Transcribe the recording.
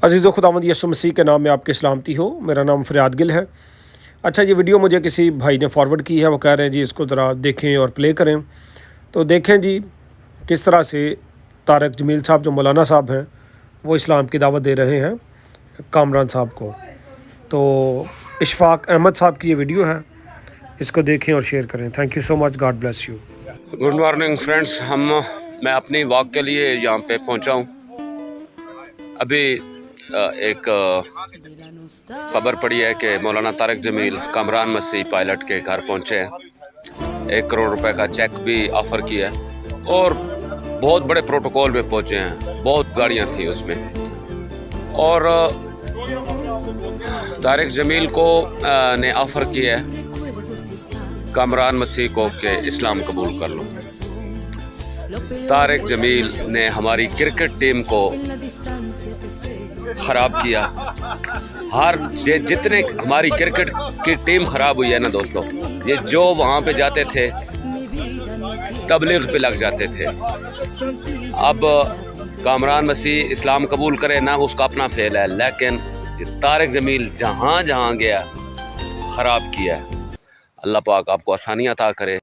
अज़ीज़ खुदावंद यीशु मसीह के नाम में आपकी सलामती हो। मेरा नाम फ़रियाद गिल है। अच्छा, ये वीडियो मुझे किसी भाई ने फॉरवर्ड की है। वो कह रहे हैं जी इसको ज़रा देखें और प्ले करें। तो देखें जी किस तरह से तारक जमील साहब जो मौलाना साहब हैं वो इस्लाम की दावत दे रहे हैं कामरान साहब को। तो इशफाक अहमद साहब की ये वीडियो है, इसको देखें और शेयर करें। Thank you so much, God bless you. Good morning friends, मैं अपनी वॉक के लिए यहाँ पे पहुँचा हूँ। अभी एक खबर पड़ी है कि मौलाना तारक जमील कामरान मसीह पायलट के घर पहुँचे हैं। 1 करोड़ रुपए का चेक भी ऑफ़र किया है और बहुत बड़े प्रोटोकॉल में पहुँचे हैं। बहुत गाड़ियाँ थी उसमें और तारक जमील को ने ऑफ़र किया है कामरान मसीह को कि इस्लाम कबूल कर लो। तारक जमील ने हमारी क्रिकेट टीम को ख़राब किया। जितने हमारी क्रिकेट की टीम ख़राब हुई है ना दोस्तों, ये जो वहाँ पे जाते थे तबलीग पे लग जाते थे। अब कामरान मसीह इस्लाम कबूल करे ना, उसका अपना फेल है, लेकिन तारक जमील जहाँ जहाँ गया ख़राब किया। अल्लाह पाक आपको आसानियाँ अता करे।